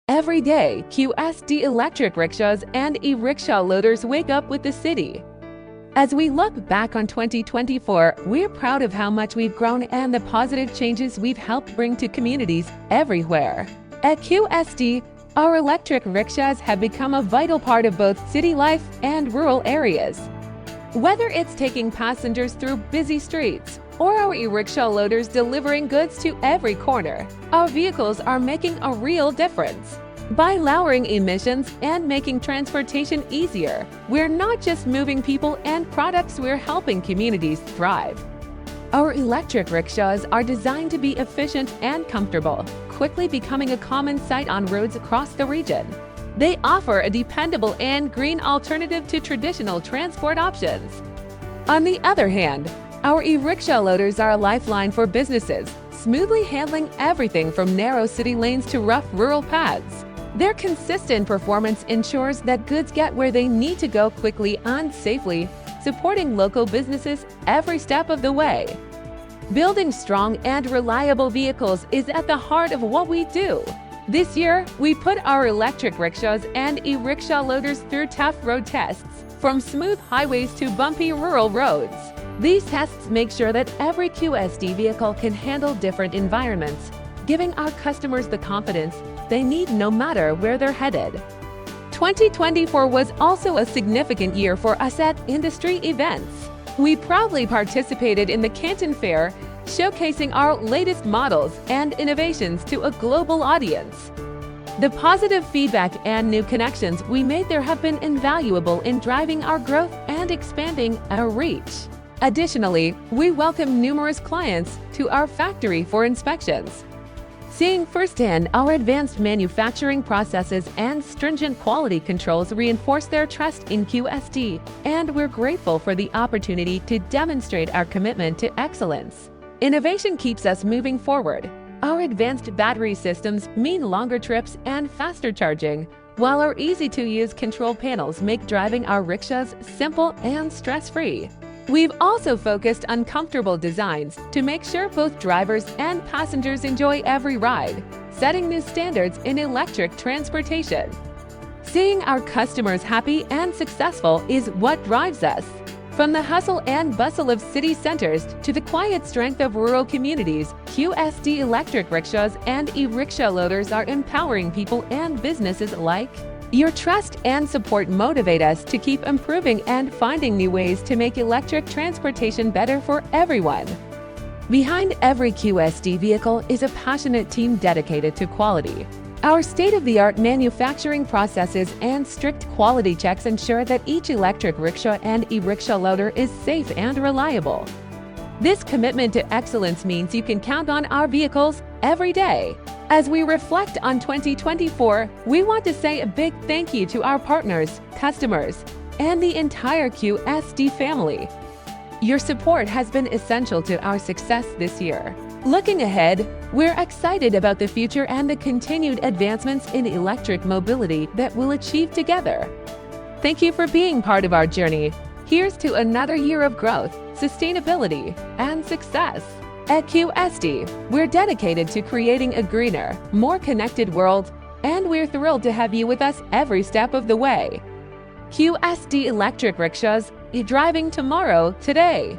Every day, QSD electric rickshaws and e-rickshaw loaders wake up with the city. As we look back on 2024, we're proud of how much we've grown and the positive changes we've helped bring to communities everywhere. At QSD, our electric rickshaws have become a vital part of both city life and rural areas. Whether it's taking passengers through busy streets or our e-rickshaw loaders delivering goods to every corner, our vehicles are making a real difference. By lowering emissions and making transportation easier, we're not just moving people and products, we're helping communities thrive. Our electric rickshaws are designed to be efficient and comfortable, quickly becoming a common sight on roads across the region. They offer a dependable and green alternative to traditional transport options. On the other hand, our e-rickshaw loaders are a lifeline for businesses, smoothly handling everything from narrow city lanes to rough rural paths. Their consistent performance ensures that goods get where they need to go quickly and safely, supporting local businesses every step of the way. Building strong and reliable vehicles is at the heart of what we do. This year, we put our electric rickshaws and e-rickshaw loaders through tough road tests, from smooth highways to bumpy rural roads. These tests make sure that every QSD vehicle can handle different environments, giving our customers the confidence they need no matter where they're headed. 2024 was also a significant year for us at industry events. We proudly participated in the Canton Fair, showcasing our latest models and innovations to a global audience. The positive feedback and new connections we made there have been invaluable in driving our growth and expanding our reach. Additionally, we welcome numerous clients to our factory for inspections. Seeing firsthand our advanced manufacturing processes and stringent quality controls reinforce their trust in QSD, and we're grateful for the opportunity to demonstrate our commitment to excellence. Innovation keeps us moving forward. Our advanced battery systems mean longer trips and faster charging, while our easy-to-use control panels make driving our rickshaws simple and stress-free. We've also focused on comfortable designs to make sure both drivers and passengers enjoy every ride, setting new standards in electric transportation. Seeing our customers happy and successful is what drives us. From the hustle and bustle of city centers to the quiet strength of rural communities, QSD electric rickshaws and e-rickshaw loaders are empowering people and businesses alike. Your trust and support motivate us to keep improving and finding new ways to make electric transportation better for everyone. Behind every QSD vehicle is a passionate team dedicated to quality. Our state-of-the-art manufacturing processes and strict quality checks ensure that each electric rickshaw and e-rickshaw loader is safe and reliable. This commitment to excellence means you can count on our vehicles every day. As we reflect on 2024, we want to say a big thank you to our partners, customers, and the entire QSD family. Your support has been essential to our success this year. Looking ahead, we're excited about the future and the continued advancements in electric mobility that we'll achieve together. Thank you for being part of our journey. Here's to another year of growth, sustainability, and success. At QSD, we're dedicated to creating a greener, more connected world, and we're thrilled to have you with us every step of the way. QSD electric rickshaws, driving tomorrow today.